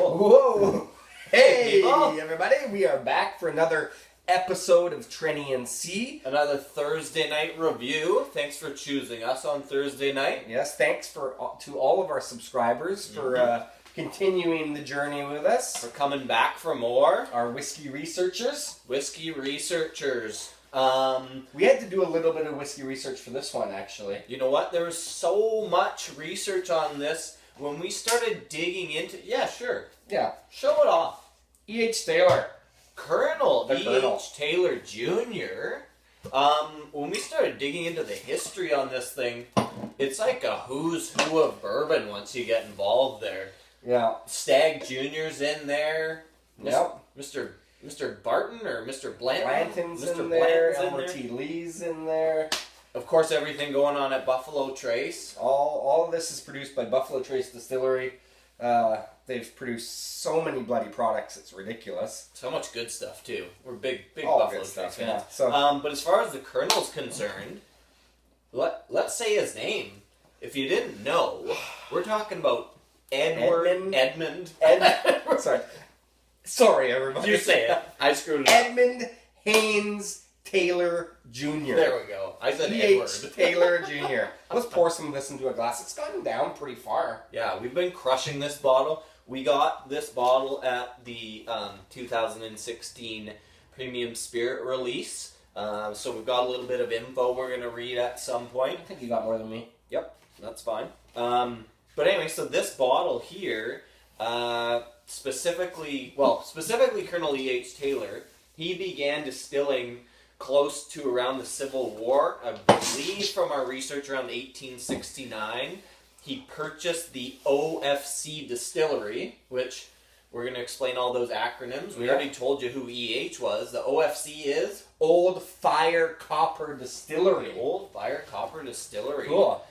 Whoa! Hey, people. everybody! We are back for another episode of Trenny and C. Another Thursday night review. Thanks for choosing us on Thursday night. Yes, thanks to all of our subscribers for continuing the journey with us. For coming back for more. Our whiskey researchers. Whiskey researchers. We had to do a little bit of whiskey research for this one, actually. You know what? There was so much research on this. When we started digging into... Yeah, sure. Yeah. Show it off. E.H. Taylor. Colonel The Colonel. E.H. Taylor Jr. When we started digging into the history on this thing, it's like a who's who of bourbon once you get involved there. Yeah. Stagg Jr.'s in there. Yep. Mr. Barton or Mr. Blanton. Blanton's Mr. in there. Blanton's in Elmer there. T. Lee's in there. Of course, everything going on at Buffalo Trace. All of this is produced by Buffalo Trace Distillery. They've produced so many bloody products, it's ridiculous. So much good stuff too. We're big All Buffalo good Trace stuff, fans. yeah. So, but as far as the Colonel's concerned, let's say his name. If you didn't know, we're talking about Edmund. Sorry, everybody. You say it. I screwed it up. Edmund Haynes Taylor Jr. There we go. I said E.H. Edward. Taylor Jr. Let's pour some of this into a glass. It's gotten down pretty far. Yeah, we've been crushing this bottle. We got this bottle at the 2016 Premium Spirit release. So we've got a little bit of info we're going to read at some point. I think you got more than me. Yep, that's fine. But anyway, so this bottle here, specifically Colonel E.H. Taylor, he began distilling close to around the Civil War. I believe from our research around 1869. He purchased the OFC distillery, which we're going to explain all those acronyms. We already told you who EH was. The OFC is? Old Fire Copper Distillery. Old Fire Copper Distillery. Cool.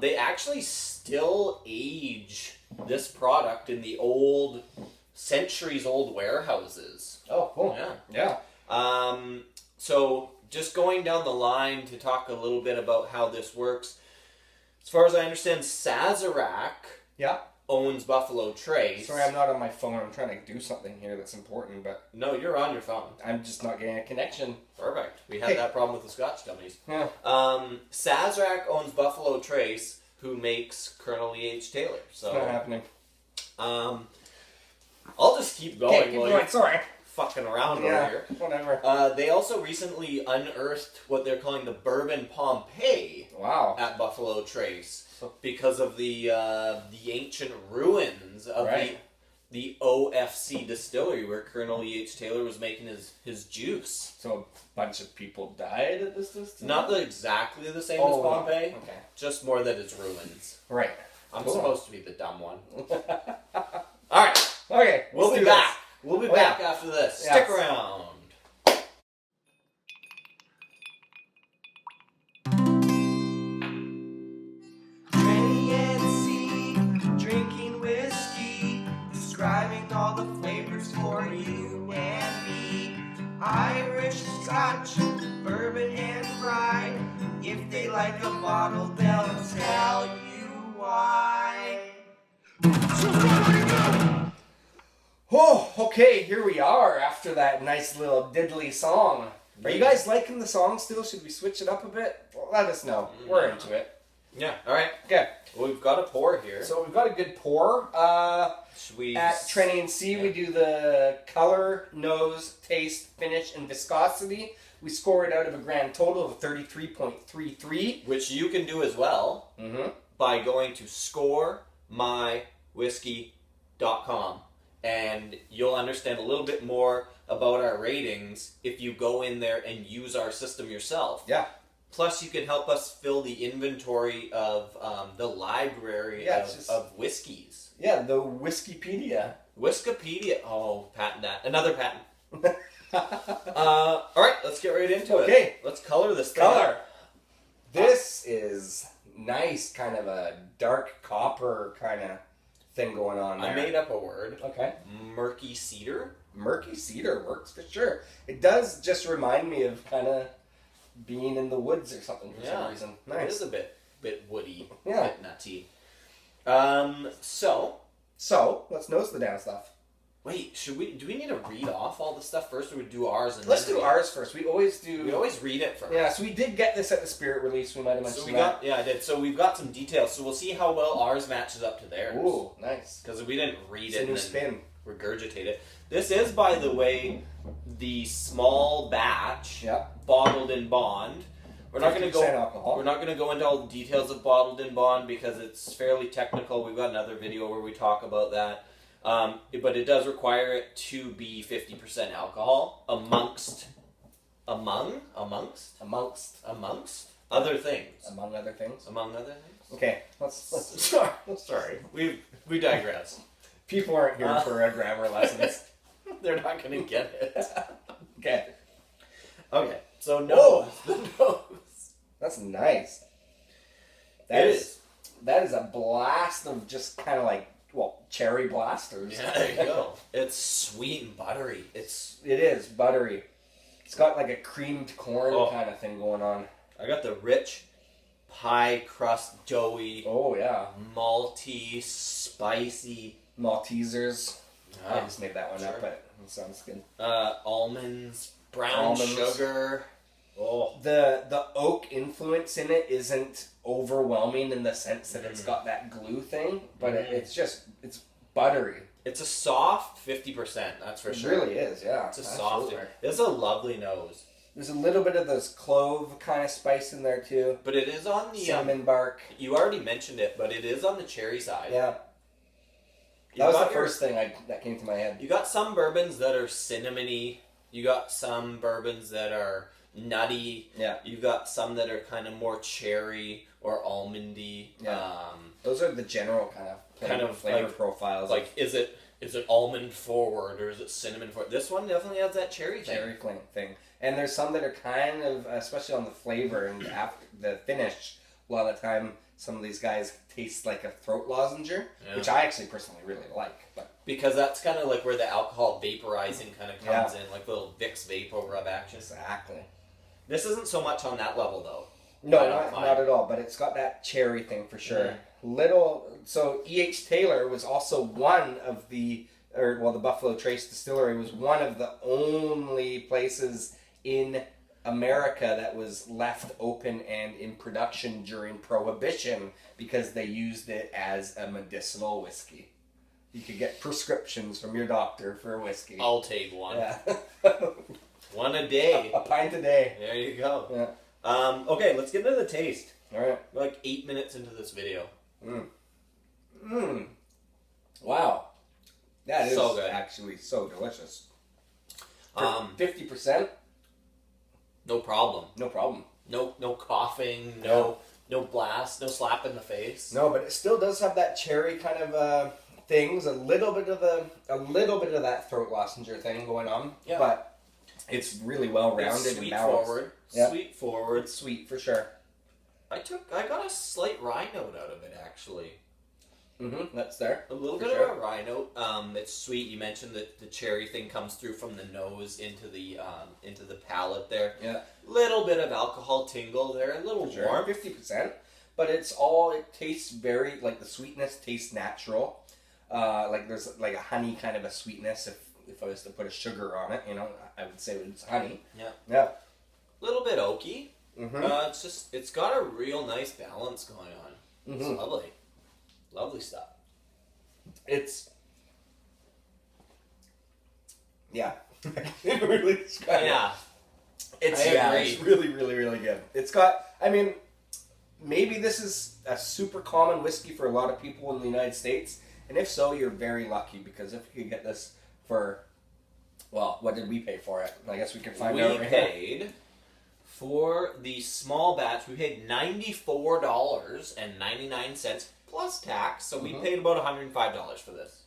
They actually still age this product in the old, centuries-old warehouses. Oh, cool. Yeah. Yeah. So, just going down the line to talk a little bit about how this works. As far as I understand, Sazerac owns Buffalo Trace. Sorry, I'm not on my phone. I'm trying to do something here that's important, but... No, you're on your phone. I'm just not getting a connection. Perfect. We had that problem with the Scotch companies. Yeah. Sazerac owns Buffalo Trace, who makes Colonel E.H. Taylor. So, It's not happening. I'll just keep going. Okay, keep going. Sorry. Fucking around over here. Whatever. They also recently unearthed what they're calling the Bourbon Pompeii. Wow. At Buffalo Trace because of the ancient ruins of the OFC distillery where Colonel E.H. Taylor was making his juice. So a bunch of people died at this distillery? Not exactly the same as Pompeii. Okay. Just more that it's ruins. Right. I'm supposed to be the dumb one. All right. Okay. We'll be back. We'll be back after this. Yes. Stick around. Trenny and C, drinking whiskey, describing all the flavors for you and me. Irish, Scotch, bourbon, and rye. If they like a bottle, they'll tell you why. Oh, okay, here we are after that nice little diddly song. Are you guys liking the song still? Should we switch it up a bit? Well, let us know. We're into it. Yeah, alright. Okay. Well, we've got a pour here. So we've got a good pour. Should we... At Trenny and C, we do the color, nose, taste, finish, and viscosity. We score it out of a grand total of 33.33. Which you can do as well by going to scoremywhiskey.com. And you'll understand a little bit more about our ratings if you go in there and use our system yourself. Yeah. Plus, you can help us fill the inventory of the library of whiskeys. Yeah, the Whiskipedia. Whiskipedia. Oh, patent that. Another patent. All right, let's get right into it. Okay. Let's color this thing. Color. This is nice, kind of a dark copper kind of thing going on there. I made up a word. Okay. Murky cedar. Murky cedar works for sure. It does just remind me of kind of being in the woods or something for some reason. Nice. It is a bit woody, Yeah. bit nutty. So So, let's nose the damn stuff. Wait, do we need to read off all the stuff first, or we do ours and Let's then do read? ours first. We always do. We always read it first. Yeah, so we did get this at the Spirit release. We might have mentioned that. I did. So we've got some details. So we'll see how well ours matches up to theirs. Ooh, nice. Because we didn't read It's it a new and spin. regurgitate it. This is, by the way, the small batch Yeah. bottled in bond. We're not going to go. Alcohol. We're not going to go into all the details of bottled in bond because it's fairly technical. We've got another video where we talk about that. But it does require it to be 50% alcohol amongst other things. Among other things. Among other things. Okay, let's Sorry, we digress. People aren't here for grammar lessons. They're not going to get it. Okay. Okay, so nose. The nose. That's nice. It is. That is a blast of just kind of like, cherry blasters. Yeah, there you go. It's sweet and buttery. It is buttery. It's got like a creamed corn kind of thing going on. I got the rich pie crust, doughy, Oh yeah, malty, spicy, Maltesers. I Ah, just made that one sure. up, but it sounds good. Almonds, brown sugar. Oh, The oak influence in it isn't overwhelming in the sense that it's got that glue thing, but it's buttery. it's a soft 50%. That's for It sure. really is, yeah. It's a soft. absolutely. It's a lovely nose, There's a little bit of this clove kind of spice in there too. but it is on the. Cinnamon bark. You already mentioned it, but it is on the cherry side. Yeah. You That was got the first thing that came to my head. You got some bourbons that are cinnamony. You got some bourbons that are nutty. Yeah. You've got some that are kind of more cherry or almondy. Yeah. Those are the general kind of flavor like, profiles. Like, is it almond forward or is it cinnamon forward? This one definitely has that cherry thing. cherry thing. And there's some that are kind of, especially on the flavor and after the finish, a lot of the time some of these guys taste like a throat lozenger, which I actually personally really like. But because that's kind of like where the alcohol vaporizing kind of comes in, like little Vicks Vapo rub action. Exactly. This isn't so much on that level though. No, not at all. But it's got that cherry thing for sure. So E.H. Taylor was also one of the Buffalo Trace Distillery was one of the only places in America that was left open and in production during Prohibition because they used it as a medicinal whiskey. You could get prescriptions from your doctor for whiskey. I'll take one. Yeah. One a day. A pint a day. There you go. Yeah. Okay, let's get into the taste. All right. We're like 8 minutes into this video. Wow. That is So good. actually so delicious. 50%? No problem. No problem. No coughing, no blast, no slap in the face. No, but it still does have that cherry kind of things, a little bit of that throat lozenger thing going on. Yeah. But it's really well rounded It's and balanced. forward. Yeah. Sweet forward. It's sweet for sure. I got a slight rye note out of it actually. That's there. A little For bit sure. of a rye note. It's sweet. You mentioned that the cherry thing comes through from the nose into the palate there. Yeah. Little bit of alcohol tingle there. A little warm. 50%. But it tastes very, like the sweetness tastes natural. Like there's like a honey kind of a sweetness. If I was to put a sugar on it, I would say it's honey. Yeah. Yeah. Little bit oaky. It's got a real nice balance going on. It's lovely stuff. It's I can't really describe it. Yeah. It's really, really, really good. It's got, maybe this is a super common whiskey for a lot of people in the United States, and if so, you're very lucky, because if you could get this for, what did we pay for it? I guess we can find out right here. We paid for the small batch, we paid $94.99 plus tax, so we paid about $105 for this.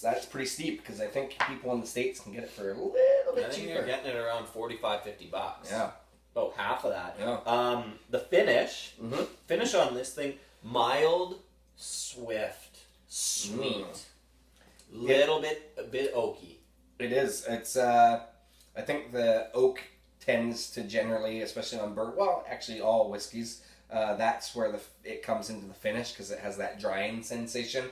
That's pretty steep, because I think people in the States can get it for a little bit I think cheaper. you're getting it around $45-50. Yeah. About half of that. Yeah. The finish on this thing, mild, swift, sweet, a bit oaky. It is. It's. I think the oak tends to generally, especially on actually all whiskeys, that's where it comes into the finish, because it has that drying sensation.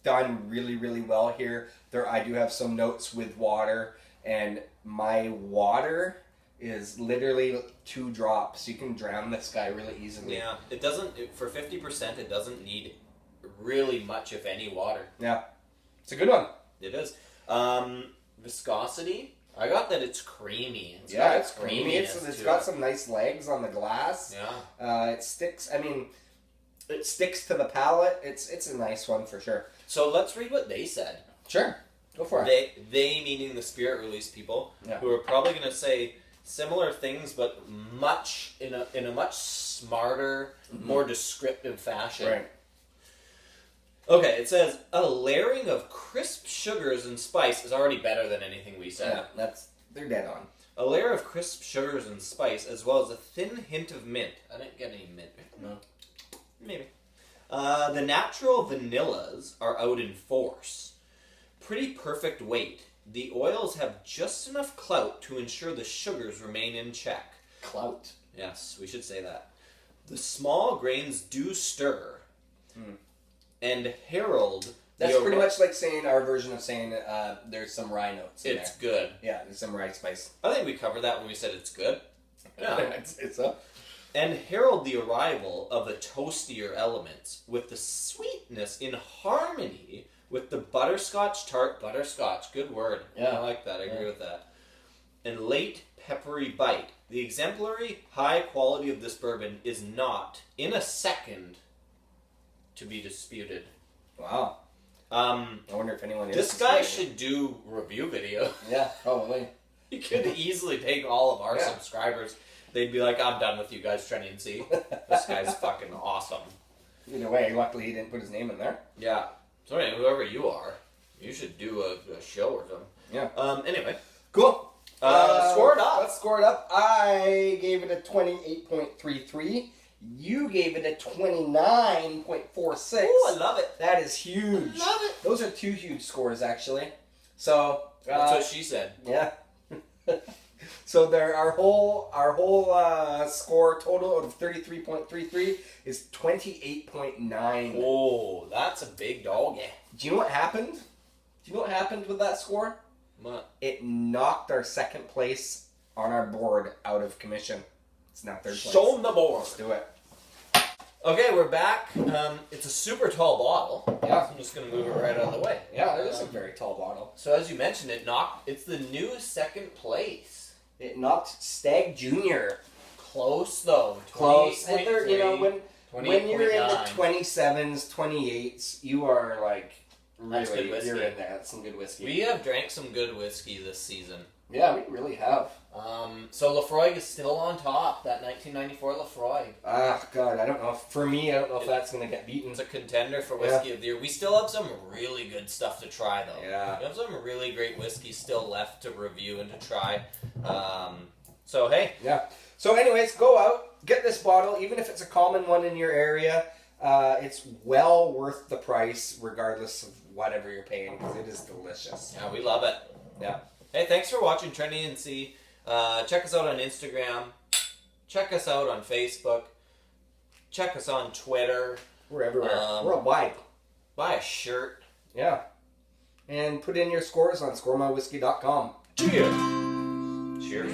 done really, really well here. I do have some notes with water, and my water is literally 2 drops. You can drown this guy really easily. Yeah, it doesn't, for 50%, it doesn't need really much, if any, water. Yeah. It's a good one. It is. Viscosity, I got that it's creamy. It's creamy. It's got some nice legs on the glass. Yeah. It sticks, it sticks to the palate. It's a nice one for sure. So let's read what they said. Sure. Go for it. They meaning the spirit release people, Yeah. who are probably going to say similar things, but much in a much smarter, more descriptive fashion. Right. Okay, it says a layering of crisp sugars and spice is already better than anything we said. Yeah, they're dead on. A layer of crisp sugars and spice, as well as a thin hint of mint. I didn't get any mint. No. Maybe. The natural vanillas are out in force. Pretty perfect weight. The oils have just enough clout to ensure the sugars remain in check. Clout. Yes, we should say that. The small grains do stir and herald. That's pretty much like saying our version of saying there's some rye notes in It's good. Yeah, there's some rye spice. I think we covered that when we said it's good. Yeah. it's up. And herald the arrival of the toastier elements with the sweetness in harmony with the butterscotch tart. Butterscotch, good word. Yeah. I like that. I agree with that. And late peppery bite. The exemplary high quality of this bourbon is not, in a second, to be disputed. Wow. I wonder if anyone is. This guy should do review video. Yeah, probably. He could easily take all of our subscribers. They'd be like, I'm done with you guys trying to see. This guy's fucking awesome. Either way, luckily he didn't put his name in there. Yeah. So anyway, whoever you are, you should do a show or something. Yeah. Anyway. Cool. Score it up. Let's score it up. I gave it a 28.33. You gave it a 29.46. Ooh, I love it. That is huge. Love it. Those are 2 huge scores, actually. So That's what she said. Yeah. So there, our whole score total out of 33.33 is 28.9. Oh, that's a big dog. Yeah. Do you know what happened? Do you know what happened with that score? What? It knocked our second place on our board out of commission. It's now third place. Show 'em the board. Let's do it. Okay, we're back. It's a super tall bottle. Yeah. I'm just going to move it right out of the way. Yeah, it is a very tall bottle. So as you mentioned, it's the new second place. It knocked Stag Junior. Close though. Close. And they're, when you're in the 28.9. 27s, 28s, you are like That's good really, whiskey. you're in there. That's some good whiskey. We have drank some good whiskey this season. Yeah, we really have. So Lafroig is still on top. That 1994 Lafroig. Ah, God, I don't know. For me, I don't know if that's going to get beaten. It's a contender for whiskey of the year. We still have some really good stuff to try, though. Yeah. We have some really great whiskey still left to review and to try. So, hey. Yeah. So, anyways, go out, get this bottle, even if it's a common one in your area. It's well worth the price, regardless of whatever you're paying, because it is delicious. Yeah, we love it. Yeah. Hey, thanks for watching Trendy and C. Check us out on Instagram. Check us out on Facebook. Check us on Twitter. We're everywhere. Worldwide. Buy a shirt. Yeah. And put in your scores on scoremywhiskey.com. Cheers. Cheers.